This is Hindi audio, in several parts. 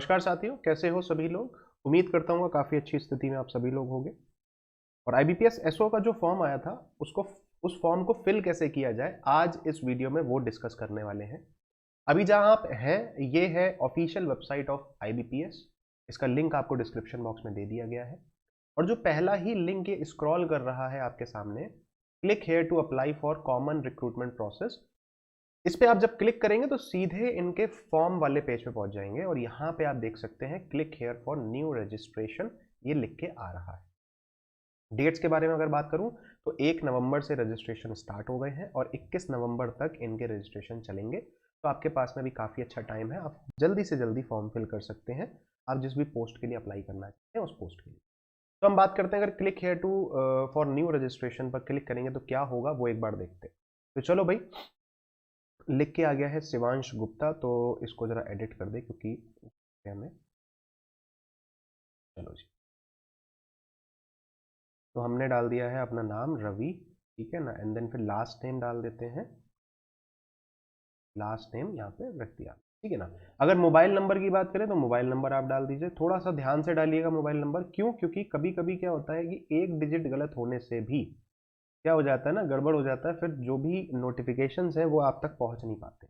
नमस्कार साथियों, कैसे हो सभी लोग। उम्मीद करता हूँ काफ़ी अच्छी स्थिति में आप सभी लोग होंगे। और आईबीपीएस एसओ का जो फॉर्म आया था उसको उस फॉर्म को फिल कैसे किया जाए, आज इस वीडियो में वो डिस्कस करने वाले हैं। अभी जहाँ आप हैं ये है ऑफिशियल वेबसाइट ऑफ आईबीपीएस। इसका लिंक आपको डिस्क्रिप्शन बॉक्स में दे दिया गया है। और जो पहला ही लिंक ये स्क्रॉल कर रहा है आपके सामने, click here to apply for common recruitment process, इस पे आप जब क्लिक करेंगे तो सीधे इनके फॉर्म वाले पेज पे पहुंच जाएंगे। और यहाँ पे आप देख सकते हैं click here for new registration, ये लिख के आ रहा है। डेट्स के बारे में अगर बात करूं तो 1 नवंबर से रजिस्ट्रेशन स्टार्ट हो गए हैं और 21 नवंबर तक इनके रजिस्ट्रेशन चलेंगे। तो आपके पास में भी काफ़ी अच्छा टाइम है, आप जल्दी से जल्दी फॉर्म फिल कर सकते हैं। आप जिस भी पोस्ट के लिए अप्लाई करना चाहते हैं उस पोस्ट के लिए। तो हम बात करते हैं, अगर click here to for new registration पर क्लिक करेंगे तो क्या होगा वो एक बार देखते हैं। तो चलो भाई, लिख के आ गया है शिवांश गुप्ता, तो इसको जरा एडिट कर दे क्योंकि हमें, चलो जी। तो हमने डाल दिया है अपना नाम रवि, ठीक है ना, एंड देन फिर लास्ट नेम डाल देते हैं। लास्ट नेम यहाँ पे रख दिया, ठीक है ना। अगर मोबाइल नंबर की बात करें तो मोबाइल नंबर आप डाल दीजिए। थोड़ा सा ध्यान से डालिएगा मोबाइल नंबर, क्यों? क्योंकि कभी कभी क्या होता है कि एक डिजिट गलत होने से भी क्या हो जाता है ना, गड़बड़ हो जाता है, फिर जो भी नोटिफिकेशंस हैं वो आप तक पहुंच नहीं पाते,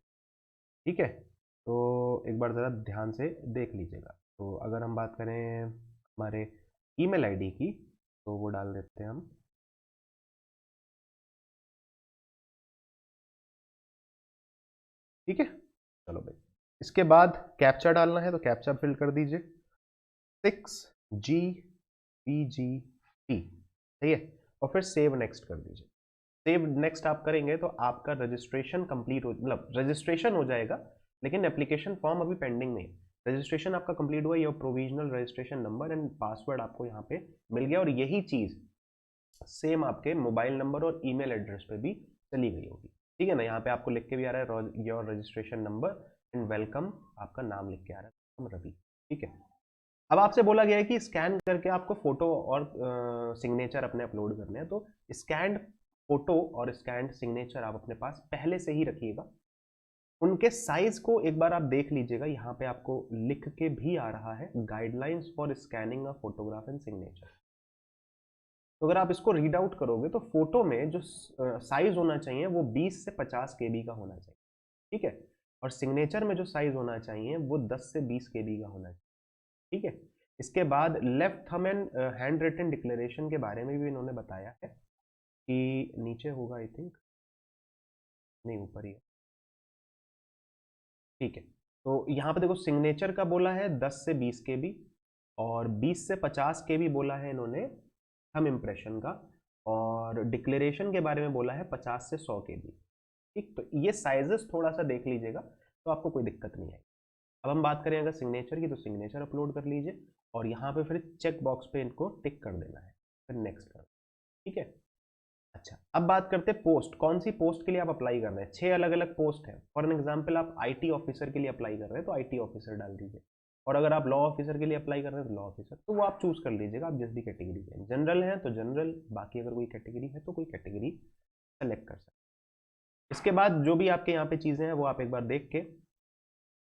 ठीक है। तो एक बार ज़रा ध्यान से देख लीजिएगा। तो अगर हम बात करें हमारे ईमेल आईडी की, तो वो डाल देते हैं हम, ठीक है। चलो भाई, इसके बाद कैप्चा डालना है, तो कैप्चा फिल कर दीजिए 6GPGT, सही है। और फिर सेव नेक्स्ट कर दीजिए। सेव नेक्स्ट आप करेंगे तो आपका रजिस्ट्रेशन कंप्लीट हो, मतलब रजिस्ट्रेशन हो जाएगा, लेकिन एप्लीकेशन फॉर्म अभी पेंडिंग में है। रजिस्ट्रेशन आपका कंप्लीट हुआ, your provisional registration number and password आपको यहाँ पे मिल गया। और यही चीज़ सेम आपके मोबाइल नंबर और ईमेल एड्रेस पे भी चली गई होगी, ठीक है ना। यहाँ पे आपको लिख के भी आ रहा है your registration number and welcome, आपका नाम लिख के आ रहा है रवि, ठीक है। अब आपसे बोला गया है कि स्कैन करके आपको फोटो और सिग्नेचर अपने अपलोड करने हैं। तो स्कैंड फोटो और स्कैंड सिग्नेचर आप अपने पास पहले से ही रखिएगा। उनके साइज को एक बार आप देख लीजिएगा, यहाँ पे आपको लिख के भी आ रहा है guidelines for scanning a photograph and signature. तो अगर आप इसको रीड आउट करोगे तो फोटो में जो साइज होना चाहिए वो 20 से 50 केबी का होना चाहिए, ठीक है। और सिग्नेचर में जो साइज होना चाहिए वो 10 से 20 केबी का होना चाहिए, ठीक है। इसके बाद left thumb and handwritten declaration के बारे में भी इन्होंने बताया है कि नीचे होगा, आई थिंक, नहीं ऊपर ही है, ठीक है। तो यहाँ पे देखो सिग्नेचर का बोला है 10 से 20 के बी, और 20 से 50 के बी बोला है इन्होंने थंब इम्प्रेशन का, और डिक्लेरेशन के बारे में बोला है 50 से 100 के बी, ठीक। तो ये साइजेस थोड़ा सा देख लीजिएगा तो आपको कोई दिक्कत नहीं है। अब हम बात करें अगर सिग्नेचर की, तो सिग्नेचर अपलोड कर लीजिए और यहाँ पे फिर चेक बॉक्स पे इनको टिक कर देना है, फिर नेक्स्ट कर, ठीक है। अच्छा, अब बात करते हैं पोस्ट, कौन सी पोस्ट के लिए आप अप्लाई कर रहे हैं। 6 अलग अलग पोस्ट है। फॉर एन एग्जाम्पल आप आईटी ऑफिसर के लिए अप्लाई कर रहे हैं तो आईटी ऑफिसर डाल दीजिए। और अगर आप लॉ ऑफिसर के लिए अप्लाई कर रहे हैं तो लॉ ऑफिसर, तो वो आप चूज कर लीजिएगा आप जिस भी कैटेगरी के। जनरल है तो जनरल, बाकी अगर कोई कैटेगरी है तो कोई कैटेगरी सेलेक्ट कर सकते हैं। इसके बाद जो भी आपके यहाँ पे चीज़ें हैं वो आप एक बार देख के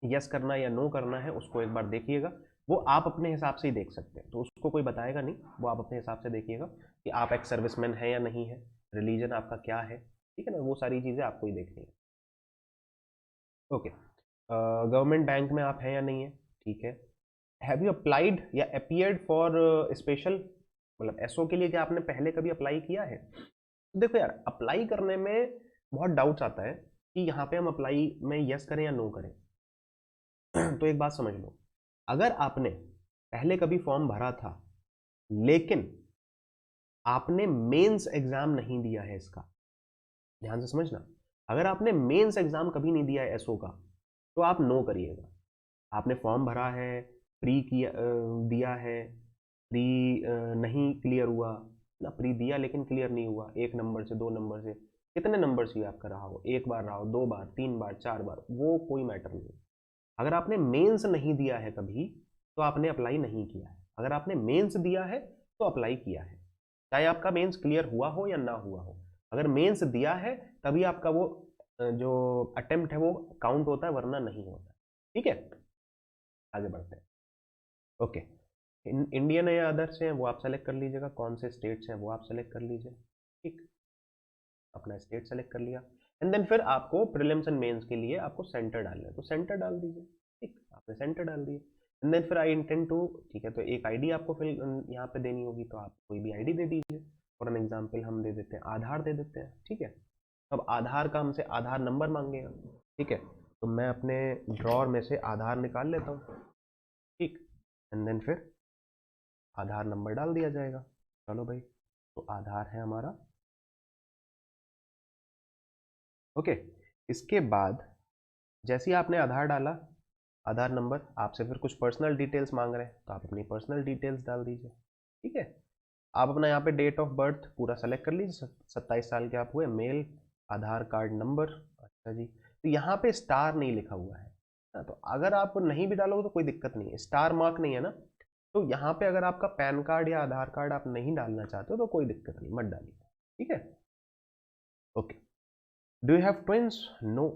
यस करना या नो करना है उसको एक बार देखिएगा। वो आप अपने हिसाब से ही देख सकते हैं, तो उसको कोई बताएगा नहीं, वो आप अपने हिसाब से देखिएगा कि आप एक सर्विसमैन है या नहीं है, रिलीजन आपका क्या है, ठीक है ना। वो सारी चीज़ें आपको ही देखनी है, ओके। गवर्नमेंट बैंक में आप हैं या नहीं है, ठीक है। हैव यू अप्लाइड या अपीयर्ड फॉर स्पेशल, मतलब एसओ के लिए क्या आपने पहले कभी अप्लाई किया है। देखो यार, अप्लाई करने में बहुत डाउट्स आता है कि यहाँ पे हम अप्लाई में यस करें या नो करें। तो एक बात समझ लो, अगर आपने पहले कभी फॉर्म भरा था लेकिन आपने मेंस एग्जाम नहीं दिया है, इसका ध्यान से समझना। अगर आपने मेंस एग्जाम कभी नहीं दिया है एसओ का, तो आप नो करिएगा। आपने फॉर्म भरा है, प्री किया दिया है, प्री नहीं क्लियर हुआ ना, प्री दिया लेकिन क्लियर नहीं हुआ, 1 नंबर से 2 नंबर से, कितने नंबर से आपका रहा हो, 1 बार रहा हो, 2 बार, 3 बार, 4 बार, वो कोई मैटर नहीं। अगर आपने मेंस नहीं दिया है कभी तो आपने अप्लाई नहीं किया है। अगर आपने मेंस दिया है तो अप्लाई किया है, चाहे आपका मेंस क्लियर हुआ हो या ना हुआ हो। अगर मेंस दिया है तभी आपका वो जो अटेम्प्ट है वो काउंट होता है, वरना नहीं होता, ठीक है। आगे बढ़ते हैं। ओके, इंडियन है या अदर्स हैं वो आप सेलेक्ट कर लीजिएगा, कौन से स्टेट्स हैं वो आप सेलेक्ट कर लीजिए। ठीक, अपना स्टेट सेलेक्ट कर लिया। एंड देन फिर आपको प्रीलिम्स एंड मेंस के लिए आपको सेंटर डालना है, तो सेंटर डाल दीजिए। ठीक, आपने सेंटर डाल दिए। एंड देन फिर आई इंटेंड टू, ठीक है, तो एक आईडी आपको फिर यहाँ पे देनी होगी, तो आप कोई भी आईडी दे दीजिए। फॉर एन एग्जाम्पल हम दे देते हैं आधार दे देते हैं। ठीक है, अब आधार का हमसे आधार नंबर मांगेगा। ठीक है, तो मैं अपने ड्रॉर में से आधार निकाल लेता हूँ। ठीक, एंड देन फिर आधार नंबर डाल दिया जाएगा। चलो भाई, तो आधार है हमारा। ओके, इसके बाद जैसे ही आपने आधार डाला, आधार नंबर, आपसे फिर कुछ पर्सनल डिटेल्स मांग रहे हैं, तो आप अपनी पर्सनल डिटेल्स डाल दीजिए। ठीक है, आप अपना यहाँ पे डेट ऑफ बर्थ पूरा सेलेक्ट कर लीजिए, 27 साल के आप हुए, मेल, आधार कार्ड नंबर। अच्छा जी, तो यहाँ पे स्टार नहीं लिखा हुआ है ना, तो अगर आप नहीं भी डालोगे तो कोई दिक्कत नहीं है, स्टार मार्क नहीं है ना, तो यहाँ पे अगर आपका पैन कार्ड या आधार कार्ड आप नहीं डालना चाहते हो तो कोई दिक्कत नहीं, मत डालिए। ठीक है, okay. Do you have twins? No,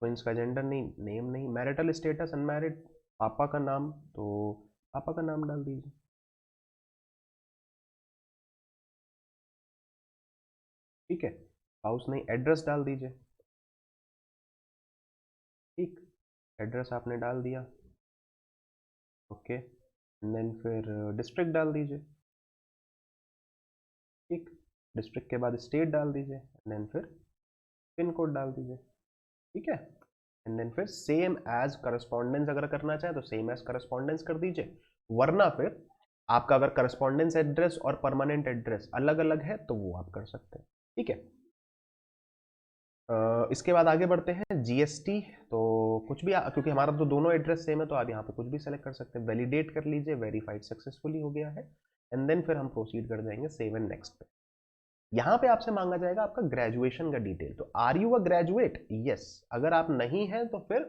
twins का जेंडर नहीं, नेम नहीं, मैरिटल स्टेटस अनमैरिड, पापा का नाम, तो पापा का नाम डाल दीजिए। ठीक है, हाउस नहीं, एड्रेस डाल दीजिए। ठीक, एड्रेस आपने डाल दिया। ओके, देन फिर डिस्ट्रिक्ट डाल दीजिए। ठीक, डिस्ट्रिक्ट के बाद स्टेट डाल दीजिए, देन फिर पिन कोड डाल दीजिए। ठीक है, एंड देन फिर सेम एज करस्पॉन्डेंस अगर करना चाहे तो सेम एज करस्पॉन्डेंस कर दीजिए, वरना फिर आपका अगर करस्पॉन्डेंस एड्रेस और परमानेंट एड्रेस अलग अलग है तो वो आप कर सकते हैं। ठीक है, इसके बाद आगे बढ़ते हैं जीएसटी। तो कुछ भी क्योंकि हमारा तो दोनों एड्रेस सेम है तो आप यहाँ पे कुछ भी सेलेक्ट कर सकते हैं। वैलिडेट कर लीजिए, वेरीफाइड सक्सेसफुली हो गया है। एंड देन फिर हम प्रोसीड कर जाएंगे सेव एंड नेक्स्ट पे। यहाँ पे आपसे मांगा जाएगा आपका ग्रेजुएशन का डिटेल, तो are you a graduate? Yes, अगर आप नहीं है तो फिर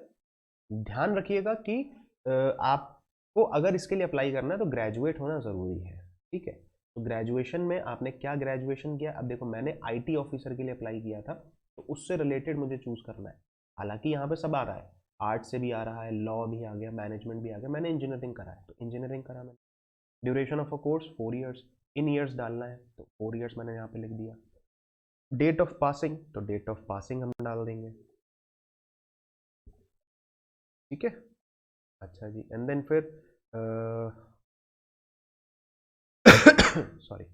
ध्यान रखिएगा कि आपको अगर इसके लिए अप्लाई करना है तो ग्रेजुएट होना ज़रूरी है। ठीक है, तो ग्रेजुएशन में आपने क्या ग्रेजुएशन किया? अब देखो, मैंने आईटी ऑफिसर के लिए अप्लाई किया था, तो उससे रिलेटेड मुझे चूज़ करना है। हालांकि यहाँ पे सब आ रहा है, आर्ट से भी आ रहा है, लॉ भी आ गया, मैनेजमेंट भी आ गया, मैंने इंजीनियरिंग करा है तो इंजीनियरिंग करा मैंने। Duration of a course 4 years, in years डालना है तो 4 ईयर्स मैंने यहाँ पे लिख दिया। डेट ऑफ पासिंग, तो डेट ऑफ पासिंग हम डाल देंगे। ठीक है, अच्छा जी, एंड देन फिर सॉरी,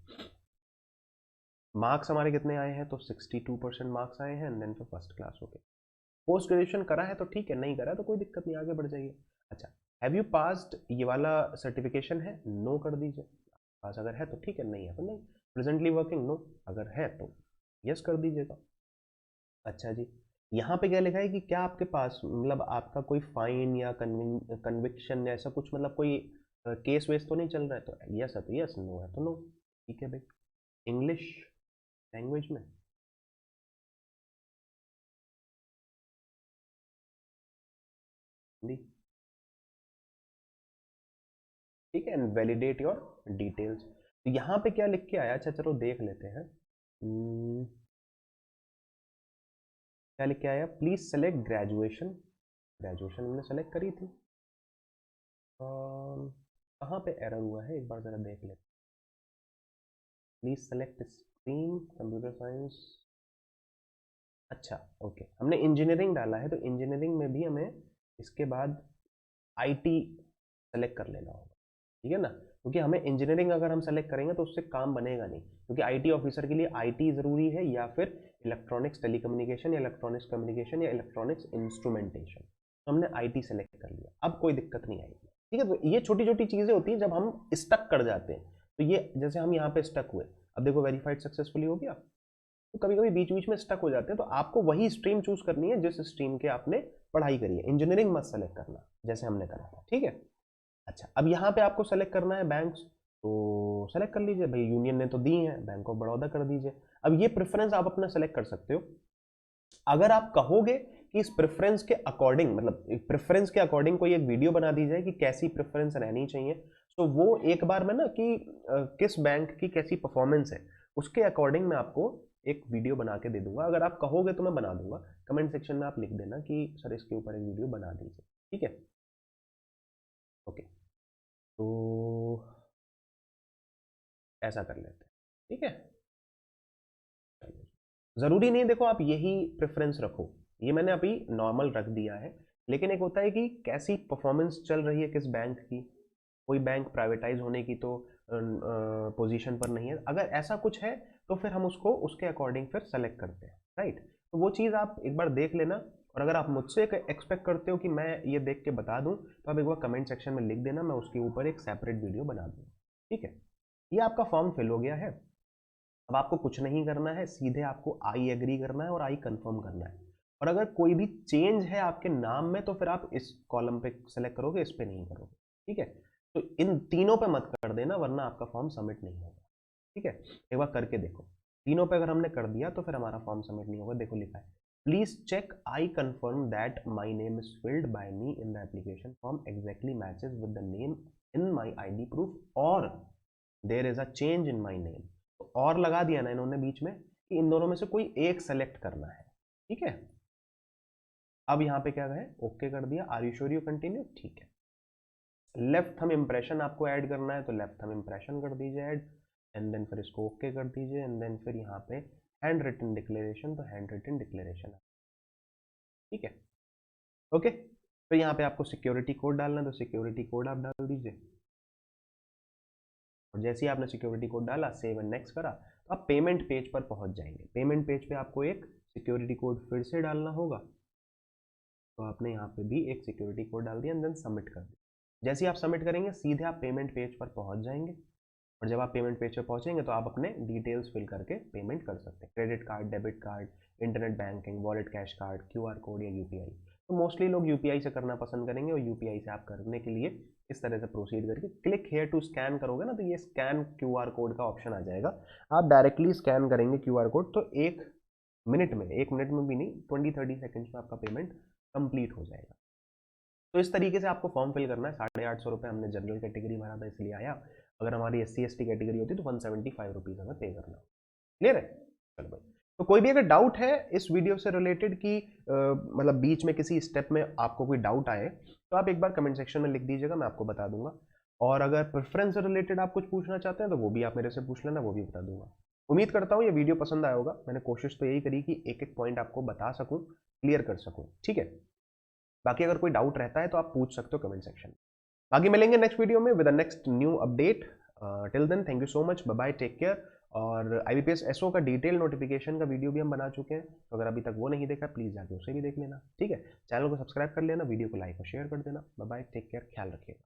मार्क्स हमारे कितने आए हैं? तो 62% मार्क्स आए हैं, एंड देन फिर फर्स्ट क्लास हो गए। पोस्ट ग्रेजुएशन करा है तो ठीक है, नहीं करा है तो कोई दिक्कत नहीं, आगे बढ़ जाइए। अच्छा, हैव यू पास्ड, ये वाला सर्टिफिकेशन है, नो कर दीजिए। पास अगर है तो ठीक है, नहीं है तो नहीं। प्रेजेंटली वर्किंग, नो, अगर है तो यस कर दीजिएगा। अच्छा जी, यहाँ पे क्या लिखा है कि क्या आपके पास मतलब आपका कोई फाइन या कन्विक्शन या ऐसा कुछ, मतलब कोई केस वेस तो नहीं चल रहा है? तो यस है तो यस, नो है तो नो। ठीक है भाई, इंग्लिश लैंग्वेज में, हिंदी। ठीक है, एंड वैलिडेट योर डिटेल्स। तो यहाँ पे क्या लिख के आया? अच्छा चलो देख लेते हैं। क्या लिख के आया? Please select graduation. ग्रेजुएशन हमने सेलेक्ट करी थी। कहाँ पे एरर हुआ है एक बार जरा देख लेते। Please select stream, computer science. अच्छा, ओके, हमने इंजीनियरिंग डाला है तो इंजीनियरिंग में भी हमें इसके बाद आईटी सेलेक्ट कर लेना होगा। ठीक है ना, क्योंकि हमें इंजीनियरिंग अगर हम सेलेक्ट करेंगे तो उससे काम बनेगा नहीं, क्योंकि आईटी ऑफिसर के लिए आईटी ज़रूरी है, या फिर इलेक्ट्रॉनिक्स टेलीकम्युनिकेशन या इलेक्ट्रॉनिक्स कम्युनिकेशन या इलेक्ट्रॉनिक्स इंस्ट्रूमेंटेशन। तो हमने आईटी सेलेक्ट कर लिया, अब कोई दिक्कत नहीं आएगी। ठीक है, तो ये छोटी छोटी चीज़ें होती हैं जब हम स्टक कर जाते हैं। तो ये जैसे हम यहाँ पे स्टक हुए, अब देखो वेरीफाइड सक्सेसफुली हो गया, तो कभी कभी बीच बीच में स्टक हो जाते हैं, तो आपको वही स्ट्रीम चूज करनी है जिस स्ट्रीम के आपने पढ़ाई करी है। इंजीनियरिंग मत सेलेक्ट करना जैसे हमने करा था। ठीक है, अच्छा, अब यहाँ पे आपको सेलेक्ट करना है बैंक्स, तो सेलेक्ट कर लीजिए भाई, यूनियन ने तो दी है, बैंक ऑफ बड़ौदा कर दीजिए। अब ये प्रेफरेंस आप अपना सेलेक्ट कर सकते हो। अगर आप कहोगे कि इस प्रेफरेंस के अकॉर्डिंग, मतलब प्रेफरेंस के अकॉर्डिंग कोई एक वीडियो बना दी जाए कि कैसी प्रेफरेंस रहनी चाहिए, तो वो एक बार में ना कि किस बैंक की कैसी परफॉर्मेंस है उसके अकॉर्डिंग मैं आपको एक वीडियो बना के दे दूंगा। अगर आप कहोगे तो मैं बना दूंगा, कमेंट सेक्शन में आप लिख देना कि सर इसके ऊपर एक वीडियो बना दीजिए। ठीक है, ओके। तो ऐसा कर लेते हैं, ठीक है। ज़रूरी नहीं देखो आप यही प्रेफरेंस रखो, ये मैंने अभी नॉर्मल रख दिया है, लेकिन एक होता है कि कैसी परफॉर्मेंस चल रही है किस बैंक की, कोई बैंक प्राइवेटाइज होने की तो पोजीशन पर नहीं है, अगर ऐसा कुछ है तो फिर हम उसको उसके अकॉर्डिंग फिर सेलेक्ट करते हैं, राइट। तो वो चीज़ आप एक बार देख लेना, और अगर आप मुझसे एक्सपेक्ट करते हो कि मैं ये देख के बता दूं तो आप एक बार कमेंट सेक्शन में लिख देना, मैं उसके ऊपर एक सेपरेट वीडियो बना दूंगा, ठीक है। ये आपका फॉर्म फिल हो गया है। अब आपको कुछ नहीं करना है, सीधे आपको आई एग्री करना है और आई कंफर्म करना है, और अगर कोई भी चेंज है आपके नाम में तो फिर आप इस कॉलम पे सेलेक्ट करोगे, इस पे नहीं करोगे, ठीक है। तो इन तीनों पे मत कर देना वरना आपका फॉर्म सबमिट नहीं होगा, ठीक है। एक बार करके देखो, तीनों पे अगर हमने कर दिया तो फिर हमारा फॉर्म सबमिट नहीं होगा। देखो लिखा है, please check I confirm that my name is filled by me in the application form exactly matches with the name in my ID proof और there is a change in my name. तो और लगा दिया ना इन्होंने बीच में कि इन दोनों में से कोई एक सेलेक्ट करना है, ठीक है। अब यहाँ पे क्या है, ओके कर दिया, are you sure you continue, ठीक है। लेफ्ट थंब इंप्रेशन आपको ऐड करना है तो लेफ्ट थंब इंप्रेशन कर दीजिए ऐड, एंड देन फिर इसको ओके कर दीजिए, एंड देन फिर यहाँ पे हैंड रिटन डिक्लेरेशन, तो हैंड रिटन डिक्लेरेशन, ठीक है, ओके। फिर यहाँ पे आपको सिक्योरिटी कोड डालना है तो सिक्योरिटी कोड आप डाल दीजिए, और जैसे ही आपने सिक्योरिटी कोड डाला, सेव एंड नेक्स्ट करा, तो आप पेमेंट पेज पर पहुंच जाएंगे। पेमेंट पेज पे आपको एक सिक्योरिटी कोड फिर से डालना होगा, तो आपने यहाँ पे भी एक सिक्योरिटी कोड डाल दिया एंड देन सबमिट कर दिया। जैसे ही आप सबमिट करेंगे सीधे आप पेमेंट पेज पर पहुंच जाएंगे, और जब आप पेमेंट पेज पर पहुंचेंगे तो आप अपने डिटेल्स फिल करके पेमेंट कर सकते हैं, credit card, debit card, internet banking, wallet cash card, QR code या UPI। तो मोस्टली लोग UPI से करना पसंद करेंगे, और UPI से आप करने के लिए इस तरह से प्रोसीड करके क्लिक हेयर टू स्कैन करोगे ना, तो ये स्कैन QR कोड का ऑप्शन आ जाएगा, आप डायरेक्टली स्कैन करेंगे QR कोड, तो 1 मिनट में, 1 मिनट में भी नहीं, 20-30 सेकेंड्स में आपका पेमेंट कंप्लीट हो जाएगा। तो इस तरीके से आपको फॉर्म फिल करना है। 850 हमने जनरल कैटेगरी भरा था इसलिए आया, अगर हमारी SC ST कैटेगरी होती तो 175 रुपीज़ हमें पे करना। क्लियर है, चलो भाई। तो कोई भी अगर डाउट है इस वीडियो से रिलेटेड कि मतलब बीच में किसी स्टेप में आपको कोई डाउट आए तो आप एक बार कमेंट सेक्शन में लिख दीजिएगा, मैं आपको बता दूंगा। और अगर प्रेफरेंस से रिलेटेड आप कुछ पूछना चाहते हैं तो वो भी आप मेरे से पूछ लेना, वो भी बता दूंगा। उम्मीद करता हूँ ये वीडियो पसंद आया होगा, मैंने कोशिश तो यही करी कि एक एक पॉइंट आपको बता सकूं, क्लियर कर सकूं, ठीक है। बाकी अगर कोई डाउट रहता है तो आप पूछ सकते हो कमेंट सेक्शन में। बाकी मिलेंगे नेक्स्ट वीडियो में with the next new update. Till then thank you so much, bye bye, take care. और IBPS SO का डिटेल नोटिफिकेशन का वीडियो भी हम बना चुके हैं, तो अगर अभी तक वो नहीं देखा प्लीज़ जाके उसे भी देख लेना, ठीक है। चैनल को सब्सक्राइब कर लेना, वीडियो को लाइक और शेयर कर देना। बाय बाय, टेक केयर, ख्याल रखिएगा।